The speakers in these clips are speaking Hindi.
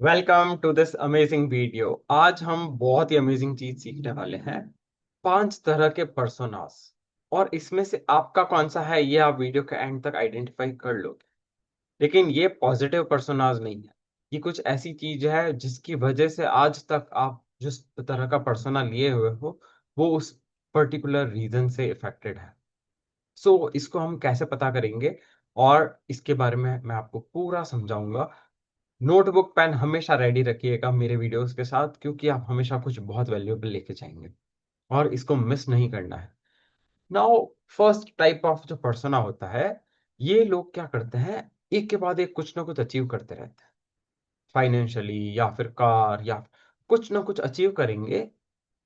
Welcome to this amazing video. आज हम बहुत ही अमेजिंग चीज सीखने वाले हैं। 5 तरह के पर्सोनास। और इसमें से आपका कौन सा है ये आप वीडियो के एंड तक आइडेंटिफाई कर लोगे। लेकिन ये पॉजिटिव पर्सोनास नहीं है। ये कुछ ऐसी चीज है जिसकी वजह से आज तक आप जिस तरह का पर्सोना लिए हुए हो वो उस पर्टिकुलर रीजन से इफेक्टेड है। सो इसको हम कैसे पता करेंगे और इसके बारे में मैं आपको पूरा समझाऊंगा। नोटबुक पेन हमेशा रेडी रखिएगा मेरे वीडियोस के साथ, क्योंकि आप हमेशा कुछ बहुत वैल्यूएबल लेके जाएंगे और इसको मिस नहीं करना है। नाउ, फर्स्ट टाइप ऑफ जो पर्सोना होता है, ये लोग क्या करते हैं, एक के बाद एक कुछ ना कुछ अचीव करते रहते हैं। फाइनेंशियली या फिर कार या कुछ ना कुछ अचीव करेंगे,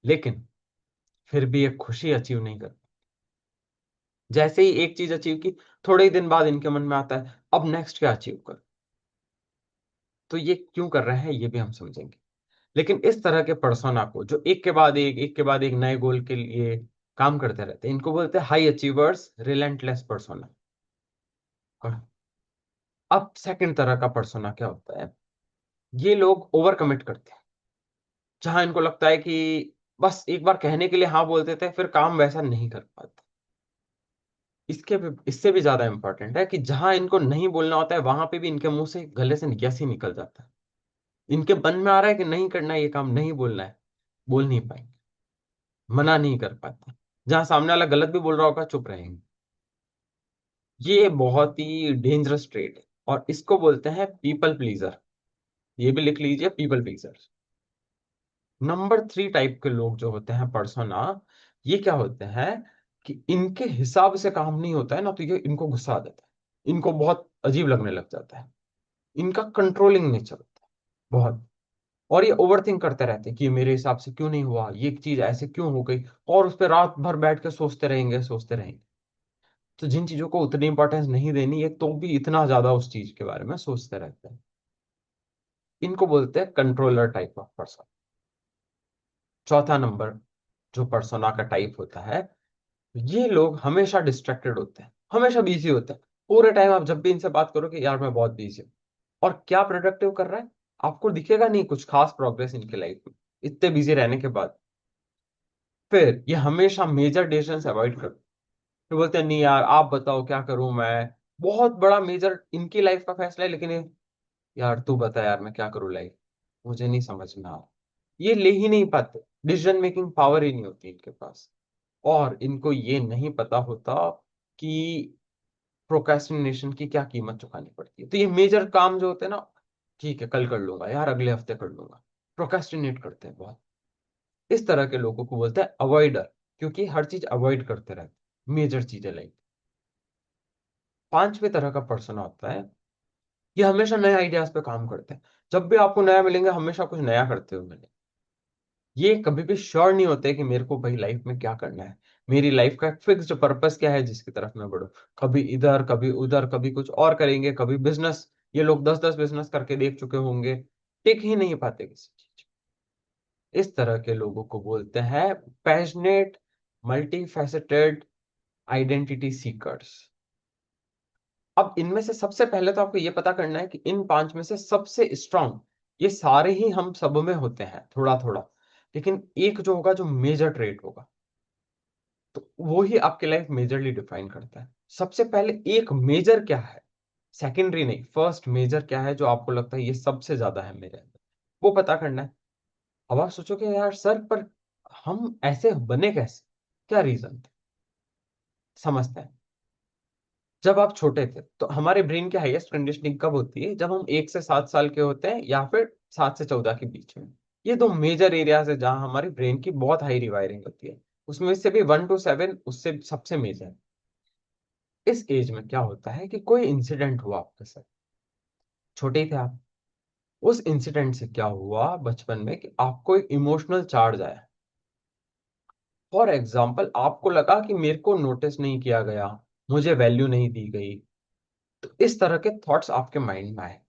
लेकिन फिर भी एक खुशी अचीव नहीं कर। जैसे ही एक चीज अचीव की, थोड़े ही दिन बाद इनके मन में आता है अब नेक्स्ट क्या अचीव कर। तो ये क्यों कर रहे हैं ये भी हम समझेंगे। लेकिन इस तरह के पर्सोना को जो एक के बाद एक नए गोल के लिए काम करते रहते हैं, इनको बोलते हैं हाई अचीवर्स, रिलेंटलेस पर्सोना। अब सेकंड तरह का पर्सोना क्या होता है, ये लोग ओवर कमिट करते हैं। जहां इनको लगता है कि बस एक बार कहने के लिए हाँ बोल देते हैं, फिर काम वैसा नहीं कर पाते। इससे भी ज्यादा इंपॉर्टेंट है कि जहां इनको नहीं बोलना होता है वहां पे भी इनके मुंह से गले से यस ही निकल जाता है। इनके मन में आ रहा है कि नहीं करना है, ये काम नहीं बोलना है, बोल नहीं पाएंगे, मना नहीं कर पाते। जहां सामने वाला गलत भी बोल रहा होगा चुप रहेंगे। ये बहुत ही डेंजरस ट्रेड है और इसको बोलते हैं पीपल प्लीजर। ये भी लिख लीजिए, पीपल प्लीजर। नंबर 3 टाइप के लोग जो होते हैं पर्सोना, ये क्या होते हैं कि इनके हिसाब से काम नहीं होता है ना, तो ये इनको गुस्सा आ जाता है, इनको बहुत अजीब लगने लग जाता है। इनका कंट्रोलिंग नेचर होता है बहुत। और ये ओवर थिंक करते रहते हैं कि ये मेरे हिसाब से क्यों नहीं हुआ, ये चीज ऐसे क्यों हो गई। और उस पर रात भर बैठ के सोचते रहेंगे सोचते रहेंगे। तो जिन चीजों को उतनी इंपॉर्टेंस नहीं देनी है तो भी इतना ज्यादा उस चीज के बारे में सोचते रहते हैं। इनको बोलते हैं कंट्रोलर टाइप ऑफ पर्सन। चौथा नंबर जो पर्सोना का टाइप होता है, ये लोग हमेशा डिस्ट्रैक्टेड होते हैं, हमेशा बिजी होते हैं। पूरे टाइम आप जब भी इनसे बात करो कि यार मैं बहुत बिजी हूँ, और क्या प्रोडक्टिव कर रहा है आपको दिखेगा नहीं, कुछ खास प्रोग्रेस इनके लाइफ में इतने बिजी रहने के बाद। फिर ये हमेशा मेजर डिसीजन अवॉइड करते हैं। तो बोलते हैं नहीं यार आप बताओ क्या करूं मैं, बहुत बड़ा मेजर इनकी लाइफ का फैसला है, लेकिन ये, यार तू बता यार मैं क्या करूं लाइफ, मुझे नहीं समझ में आ रहा। ये ले ही नहीं पाते, डिसीजन मेकिंग पावर ही नहीं होती इनके पास। और इनको ये नहीं पता होता कि प्रोक्रेस्टिनेशन की क्या कीमत चुकानी पड़ती है। तो ये मेजर काम जो होते हैं ना, ठीक है कल कर लूंगा यार, अगले हफ्ते कर लूंगा, प्रोक्रेस्टिनेट करते हैं बहुत। इस तरह के लोगों को बोलते हैं अवॉइडर, क्योंकि हर चीज अवॉइड करते रहते हैं, मेजर चीजें लाइक। पांचवें तरह का पर्सन होता है, ये हमेशा नए आइडियाज पे काम करते हैं। जब भी आपको नया मिलेंगे हमेशा कुछ नया करते हुए मिलेंगे। ये कभी भी श्योर नहीं होते कि मेरे को भाई लाइफ में क्या करना है, मेरी लाइफ का फिक्स्ड पर्पस क्या है जिसकी तरफ मैं बढ़ूं। कभी इधर कभी उधर, कभी कुछ और करेंगे, कभी बिजनेस। ये लोग 10-10 बिजनेस करके देख चुके होंगे, टिक ही नहीं पाते किसी चीज। इस तरह के लोगों को बोलते हैं passionate, multi faceted, identity seekers. अब इनमें से सबसे पहले तो आपको ये पता करना है कि इन 5 में से सबसे स्ट्रांग, ये सारे ही हम सब में होते हैं थोड़ा थोड़ा, लेकिन एक जो होगा जो मेजर ट्रेट होगा, तो वो ही आपके लाइफ मेजरली डिफाइन करता है। सबसे पहले एक मेजर क्या है, सेकेंडरी नहीं, फर्स्ट मेजर क्या है जो आपको लगता है ये सबसे ज्यादा है मेरे अंदर, वो पता करना है। अब आप सोचोगे यार सर पर हम ऐसे बने कैसे, क्या रीजन थे। समझते हैं। जब आप छोटे थे तो हमारे ब्रेन की हाईएस्ट कंडीशनिंग कब होती है, जब हम 1 से 7 साल के होते हैं या फिर 7 से 14 के बीच में। ये दो मेजर एरियाज है जहां हमारे ब्रेन की बहुत हाई रिवायरिंग होती है। उसमें से भी 1 to 7 उससे सबसे मेजर। इस एज में क्या होता है कि कोई इंसिडेंट हुआ आपके साथ, छोटे ही थे आप, उस इंसिडेंट से क्या हुआ बचपन में कि आपको एक इमोशनल चार्ज आया। फॉर एग्जाम्पल आपको लगा कि मेरे को नोटिस नहीं किया गया, मुझे वैल्यू नहीं दी गई। तो इस तरह के थॉट्स आपके माइंड में आए।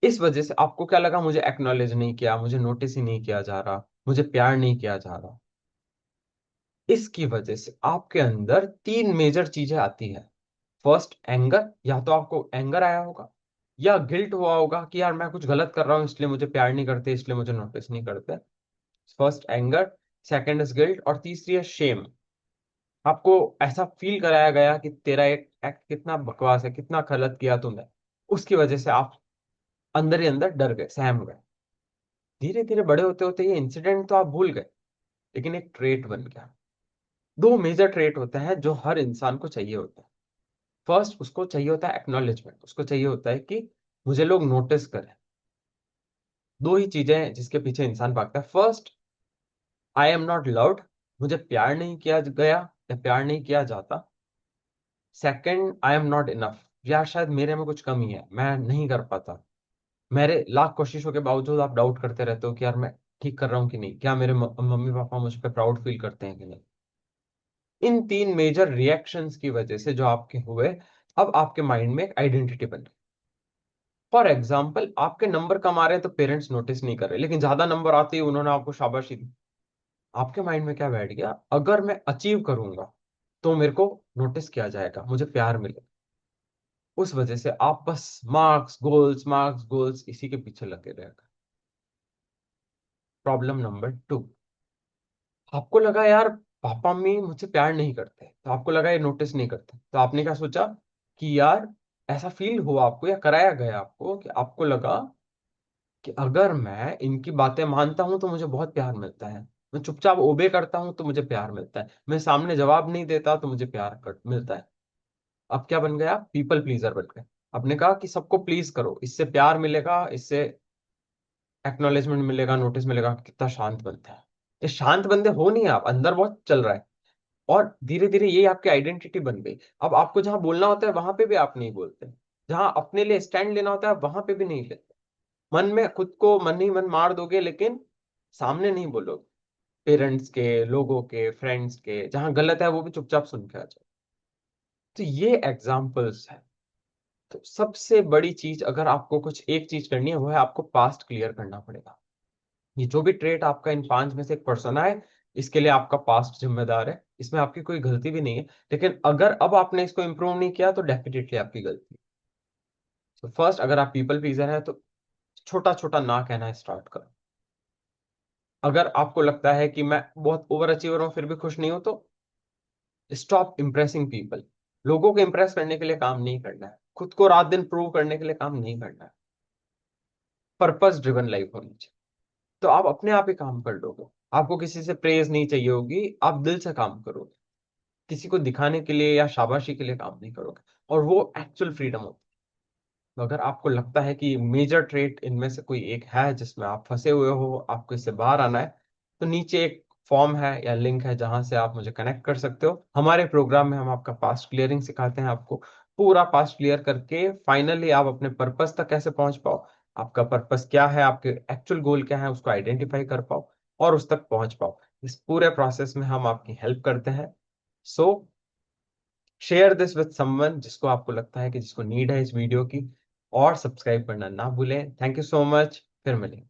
इस वजह से आपको क्या लगा, मुझे एक्नॉलेज नहीं किया, मुझे नोटिस ही नहीं किया जा रहा, मुझे प्यार नहीं किया जा रहा। इसकी वजह से आपके अंदर 3 मेजर चीजें आती है। फर्स्ट एंगर, या तो आपको एंगर आया होगा, या गिल्ट हुआ होगा कि यार मैं कुछ गलत कर रहा हूँ इसलिए मुझे प्यार नहीं करते, इसलिए मुझे नोटिस नहीं करते। First anger, second is guilt, और तीसरी है शेम। आपको ऐसा फील कराया गया कि तेरा एक एक्ट कितना बकवास है, कितना गलत किया तूने, उसकी वजह से आप अंदर ही अंदर डर गए, सहम गए। धीरे धीरे बड़े होते होते ये इंसिडेंट तो आप भूल गए, लेकिन एक ट्रेट बन गया। दो मेजर ट्रेट होते हैं जो हर इंसान को चाहिए होता है। फर्स्ट, उसको चाहिए होता है एक्नॉलेजमेंट, उसको चाहिए होता है कि मुझे लोग नोटिस करें। दो ही चीजें हैं जिसके पीछे इंसान भागता है। First, I am not loved, मुझे प्यार नहीं किया गया या प्यार नहीं किया जाता। Second, I am not enough, यार शायद मेरे में कुछ कमी है, मैं नहीं कर पाता। मेरे लाख कोशिशों के बावजूद आप डाउट करते रहते हो कि यार मैं ठीक कर रहा हूँ कि नहीं, क्या मेरे मम्मी पापा मुझ पर प्राउड फील करते हैं कि नहीं। इन तीन मेजर रिएक्शंस की वजह से जो आपके हुए, अब आपके माइंड में एक आइडेंटिटी बन गई। फॉर एग्जाम्पल, आपके नंबर कम आ रहे हैं तो पेरेंट्स नोटिस नहीं कर रहे, लेकिन ज्यादा नंबर आते ही उन्होंने आपको शाबाशी दी। आपके माइंड में क्या बैठ गया, अगर मैं अचीव करूंगा तो मेरे को नोटिस किया जाएगा, मुझे प्यार मिलेगा। उस वजह से आप बस मार्क्स गोल्स इसी के पीछे लगे रहेगा। प्रॉब्लम नंबर टू, आपको लगा यार पापा मम्मी मुझसे प्यार नहीं करते, तो आपको लगा ये नोटिस नहीं करते, तो आपने क्या सोचा कि यार, ऐसा फील हुआ आपको या कराया गया आपको कि आपको लगा कि अगर मैं इनकी बातें मानता हूं तो मुझे बहुत प्यार मिलता है, मैं चुपचाप ओबे करता हूं तो मुझे प्यार मिलता है, मैं सामने जवाब नहीं देता तो मुझे मिलता है। अब क्या बन गया, पीपल प्लीजर बन गए। आपने कहा कि सबको प्लीज करो, इससे प्यार मिलेगा, इससे एक्नॉलेजमेंट मिलेगा, नोटिस मिलेगा। कितना शांत बनता है। ये शांत बंदे हो नहीं, आप अंदर बहुत चल रहा है। और धीरे धीरे ये आपकी आइडेंटिटी बन गई। अब आपको जहां बोलना होता है वहां पे भी आप नहीं बोलते, जहां अपने लिए स्टैंड लेना होता है वहां पे भी नहीं लेते। मन में खुद को मन ही मन मार दोगे, लेकिन सामने नहीं बोलोगे। पेरेंट्स के, लोगों के, फ्रेंड्स के, जहां गलत है वो भी चुपचाप सुन के आ जाओ। तो ये एग्जाम्पल्स है। तो सबसे बड़ी चीज, अगर आपको कुछ एक चीज करनी है, वो है आपको पास्ट क्लियर करना पड़ेगा। ये जो भी ट्रेट आपका इन पांच में से एक पर्सन है, इसके लिए आपका पास्ट जिम्मेदार है, इसमें आपकी कोई गलती भी नहीं है। लेकिन अगर अब आपने इसको इंप्रूव नहीं किया तो डेफिनेटली आपकी गलती है। तो फर्स्ट, अगर आप पीपल प्लीजर है तो छोटा छोटा ना कहना स्टार्ट करो। अगर आपको लगता है कि मैं बहुत ओवर अचीवर हूं फिर भी खुश नहीं हूं, तो स्टॉप इम्प्रेसिंग पीपल। लोगों को इंप्रेस करने के लिए काम नहीं करना है, खुद को रात दिन प्रूव करने के लिए काम नहीं करना है। पर्पस ड्रिवन लाइफ होनी चाहिए, तो आप अपने आप ही काम कर लोगे। आपको किसी से प्रेज नहीं चाहिए होगी, आप दिल से काम करोगे। किसी को दिखाने के लिए या शाबाशी के लिए काम नहीं करोगे, और वो एक्चुअल फ्रीडम होती है। तो अगर आपको लगता है कि मेजर ट्रेट इनमें से कोई एक है जिसमें आप फंसे हुए हो, आपको इससे बाहर आना है, तो नीचे एक फॉर्म है या लिंक है जहां से आप मुझे कनेक्ट कर सकते हो। हमारे प्रोग्राम में हम आपका पास्ट क्लियरिंग सिखाते हैं, आपको पूरा पास्ट क्लियर करके फाइनली आप अपने पर्पस तक कैसे पहुंच पाओ, आपका पर्पस क्या है, आपके एक्चुअल गोल क्या है, उसको आइडेंटिफाई कर पाओ और उस तक पहुंच पाओ। इस पूरे प्रोसेस में हम आपकी हेल्प करते हैं। सो शेयर दिस विद समवन जिसको आपको लगता है कि जिसको नीड है इस वीडियो की, और सब्सक्राइब करना ना भूलें। थैंक यू सो मच, फिर मिलेंगे।